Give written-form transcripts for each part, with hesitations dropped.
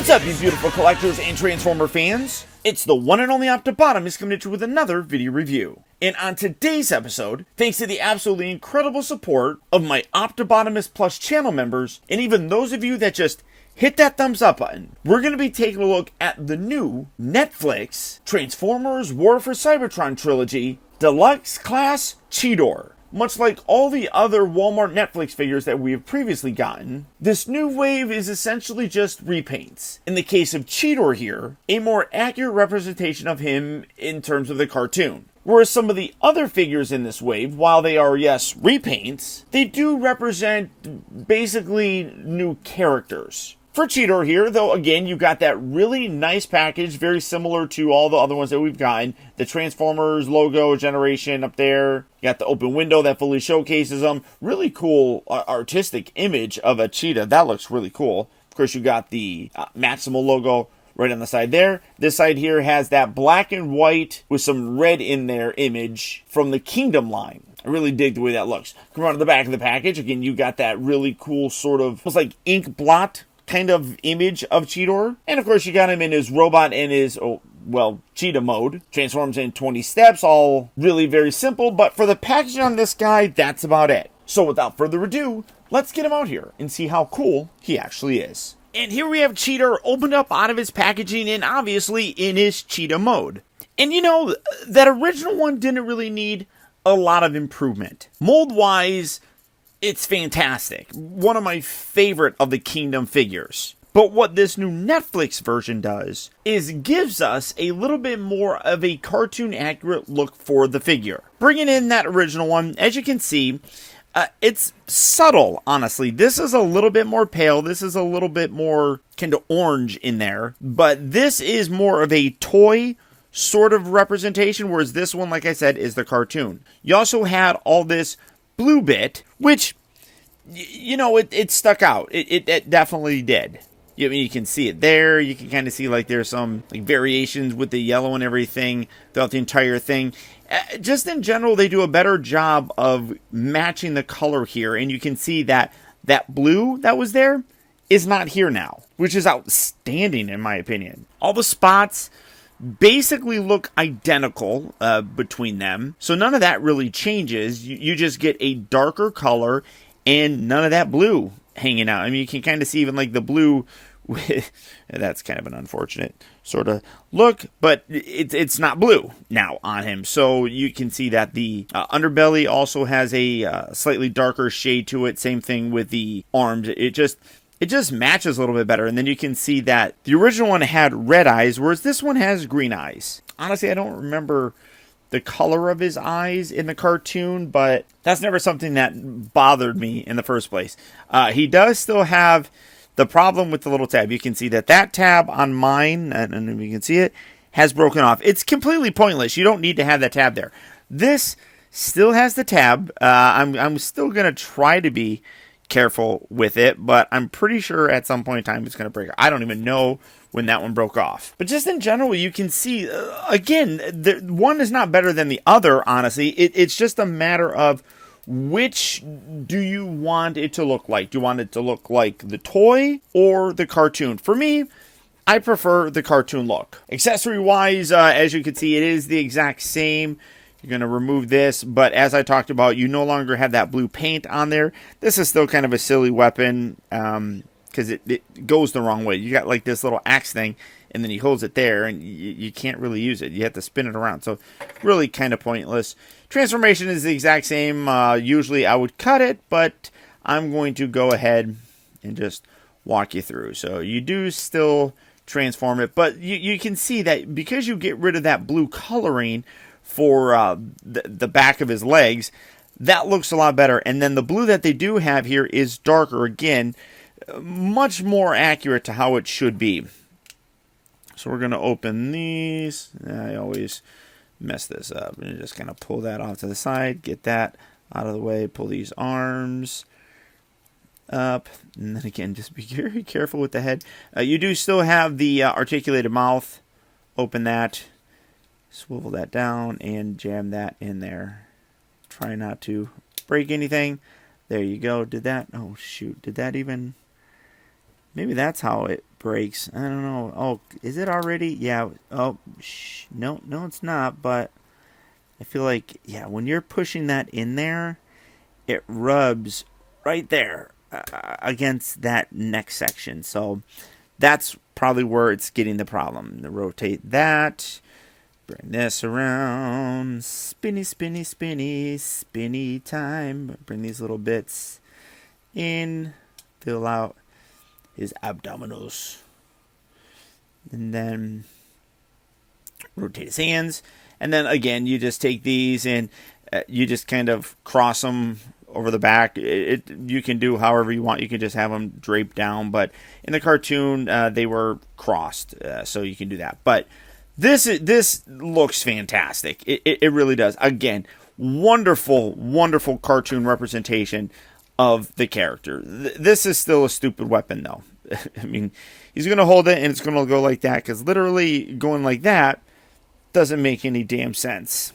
What's up, you beautiful collectors and Transformer fans? It's the one and only Optibotimus coming at you with another video review. And on today's episode, thanks to the absolutely incredible support of my Optibotimus Plus channel members, and even those of you that just hit that thumbs up button, we're going to be taking a look at the new Netflix Transformers War for Cybertron trilogy, Deluxe Class CHEETOR. Much like all the other Walmart Netflix figures that we have previously gotten, this new wave is essentially just repaints. In the case of CHEETOR here, a more accurate representation of him in terms of the cartoon. Whereas some of the other figures in this wave, while they are, yes, repaints, they do represent basically new characters. For CHEETOR here, though, again, you got that really nice package, very similar to all the other ones that we've gotten. The Transformers logo generation up there. You got the open window that fully showcases them. Really cool artistic image of a cheetah. That looks really cool. Of course, you got the Maximal logo right on the side there. This side here has that black and white with some red in there image from the Kingdom line. I really dig the way that looks. Come around to the back of the package. Again, you got that really cool sort of, almost like ink blot kind of image of CHEETOR. And of course you got him in his robot and his, cheetah mode. Transforms in 20 steps, all really very simple, but for the packaging on this guy, that's about it. So without further ado, let's get him out here and see how cool he actually is. And here we have CHEETOR opened up out of his packaging and obviously in his cheetah mode. And you know, that original one didn't really need a lot of improvement. Mold-wise, it's fantastic. One of my favorite of the Kingdom figures. But what this new Netflix version does is gives us a little bit more of a cartoon accurate look for the figure. Bringing in that original one, as you can see, it's subtle, honestly. This is a little bit more pale. This is a little bit more kind of orange in there. But this is more of a toy sort of representation, whereas this one, like I said, is the cartoon. You also had all this blue bit, which, you know, it stuck out. It definitely did. I mean, you can see it there. You can kind of see like there's some like variations with the yellow and everything throughout the entire thing. Just in general, they do a better job of matching the color here. And you can see that that blue that was there is not here now, which is outstanding in my opinion. All the spots basically look identical between them. So none of that really changes. You just get a darker color and none of that blue hanging out. I mean, you can kind of see even like the blue with, that's kind of an unfortunate sort of look, but it's not blue now on him. So you can see that the underbelly also has a slightly darker shade to it. Same thing with the arms. It just matches a little bit better. And then you can see that the original one had red eyes, whereas this one has green eyes. Honestly, I don't remember the color of his eyes in the cartoon, but that's never something that bothered me in the first place. He does still have the problem with the little tab. You can see that tab on mine, and you can see it, has broken off. It's completely pointless. You don't need to have that tab there. This still has the tab. I'm still going to try to be careful with it, but I'm pretty sure at some point in time it's going to break. I don't even know when that one broke off. But just in general, you can see, again, one is not better than the other, honestly. It's just a matter of which do you want it to look like? Do you want it to look like the toy or the cartoon? For me, I prefer the cartoon look. Accessory-wise, as you can see, it is the exact same. You're going to remove this, but as I talked about, you no longer have that blue paint on there. This is still kind of a silly weapon because it goes the wrong way. You got like this little axe thing, and then he holds it there, and you can't really use it. You have to spin it around, so really kind of pointless. Transformation is the exact same. Usually I would cut it, but I'm going to go ahead and just walk you through. So you do still transform it, but you can see that because you get rid of that blue coloring for the back of his legs, that looks a lot better. And then the blue that they do have here is darker. Again, much more accurate to how it should be. So we're going to open these. I always mess this up. And just kind of pull that off to the side. Get that out of the way. Pull these arms up. And then again, just be very careful with the head. You do still have the articulated mouth. Open that. Swivel that down and jam that in there. Try not to break anything. There you go. Did that? Oh, shoot. Did that even Maybe that's how it breaks. I don't know. Oh, is it already? Yeah. Oh, no, it's not. But I feel like, yeah, when you're pushing that in there, it rubs right there against that neck section. So that's probably where it's getting the problem. Rotate that. Bring this around. Spinny, spinny, spinny, spinny time. Bring these little bits in. Fill out his abdominals. And then rotate his hands. And then again, you just take these and you just kind of cross them over the back. You can do however you want. You can just have them draped down. But in the cartoon, they were crossed. So you can do that. But this looks fantastic. It really does. Again, wonderful, wonderful cartoon representation of the character. This is still a stupid weapon, though. I mean, he's going to hold it and it's going to go like that, because literally going like that doesn't make any damn sense,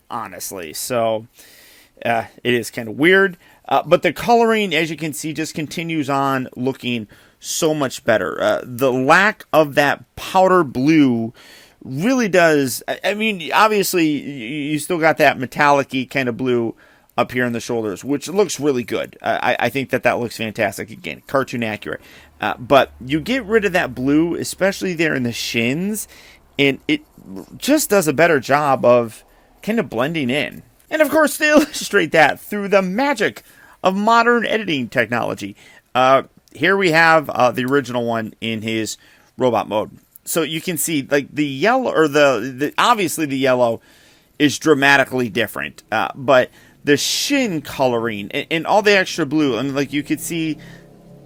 honestly. So it is kind of weird. But the coloring, as you can see, just continues on looking so much better. The lack of that powder blue really does. I mean, obviously, you still got that metallic-y kind of blue up here in the shoulders, which looks really good. I think that looks fantastic. Again, cartoon accurate. But you get rid of that blue, especially there in the shins, and it just does a better job of kind of blending in. And of course, to illustrate that through the magic of modern editing technology, here we have the original one in his robot mode. So you can see, like, the yellow, or obviously the yellow is dramatically different, but the shin coloring and all the extra blue, and like you could see,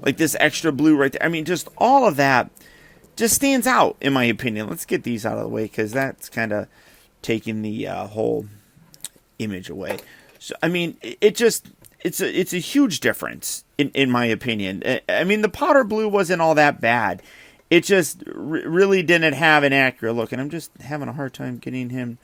like this extra blue right there. I mean, just all of that just stands out, in my opinion. Let's get these out of the way, because that's kind of taking the whole image away. So I mean, it's a huge difference in my opinion. I mean, the powder blue wasn't all that bad. It just really didn't have an accurate look, and I'm just having a hard time getting him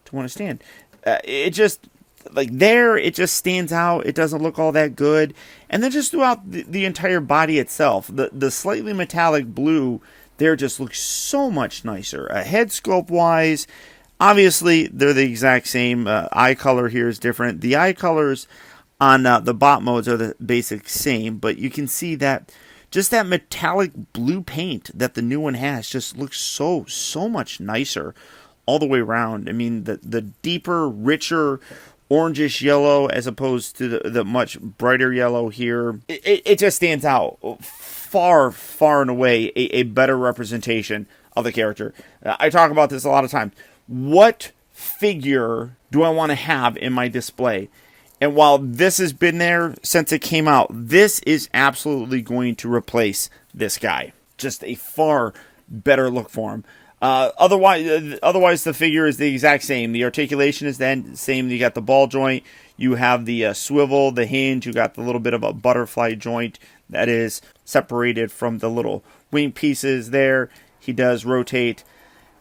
to want to stand. It just, like there, it just stands out. It doesn't look all that good. And then just throughout the entire body itself, the slightly metallic blue there just looks so much nicer. Head sculpt-wise, obviously, they're the exact same. Eye color here is different. The eye colors on the bot modes are the basic same, but you can see that just that metallic blue paint that the new one has just looks so much nicer all the way around. I mean, the deeper, richer, orangish yellow as opposed to the much brighter yellow here. It just stands out far and away a better representation of the character. I talk about this a lot of times. What figure do I want to have in my display? And while this has been there since it came out, this is absolutely going to replace this guy. Just a far better look for him. Otherwise, the figure is the exact same. The articulation is the same. You got the ball joint. You have the swivel, the hinge. You got the little bit of a butterfly joint that is separated from the little wing pieces there. He does rotate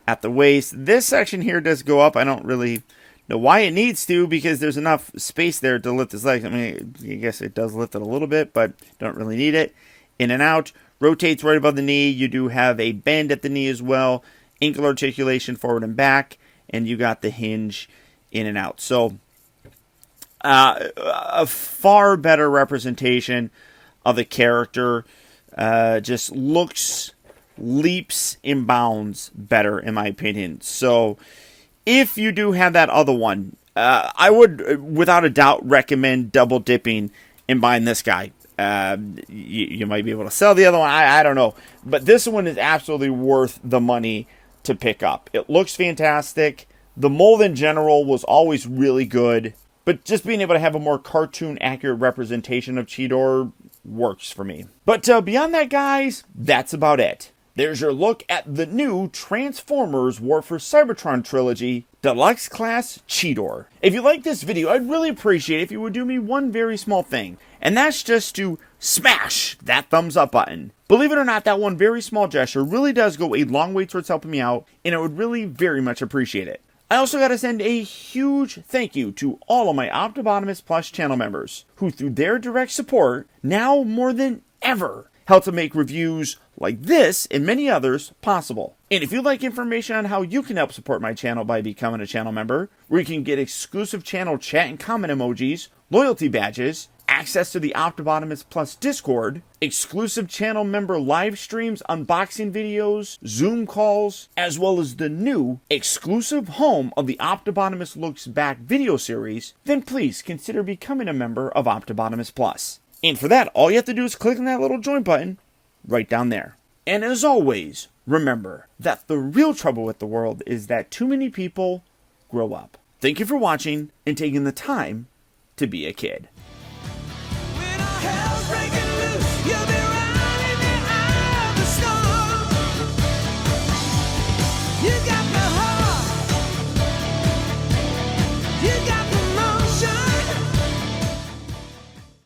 at the waist. This section here does go up. I don't really know why it needs to, because there's enough space there to lift his legs. I mean, I guess it does lift it a little bit, but don't really need it. In and out. Rotates right above the knee. You do have a bend at the knee as well. Ankle articulation forward and back. And you got the hinge in and out. So, a far better representation of the character. Just looks, leaps and bounds better, in my opinion. So, if you do have that other one, I would, without a doubt, recommend double dipping and buying this guy. You might be able to sell the other one. I don't know. But this one is absolutely worth the money to pick up. It looks fantastic. The mold in general was always really good. But just being able to have a more cartoon-accurate representation of CHEETOR works for me. But beyond that, guys, that's about it. There's your look at the new Transformers War for Cybertron trilogy, Deluxe Class CHEETOR. If you like this video, I'd really appreciate it if you would do me one very small thing, and that's just to smash that thumbs up button. Believe it or not, that one very small gesture really does go a long way towards helping me out, and I would really very much appreciate it. I also got to send a huge thank you to all of my Optibotimus Plus channel members, who through their direct support, now more than ever, help to make reviews like this and many others possible. And if you'd like information on how you can help support my channel by becoming a channel member, where you can get exclusive channel chat and comment emojis, loyalty badges, access to the Optibotimus Plus Discord, exclusive channel member live streams, unboxing videos, Zoom calls, as well as the new exclusive home of the Optibotimus Looks Back video series, then please consider becoming a member of Optibotimus Plus. And for that, all you have to do is click on that little join button right down there. And as always, remember that the real trouble with the world is that too many people grow up. Thank you for watching and taking the time to be a kid.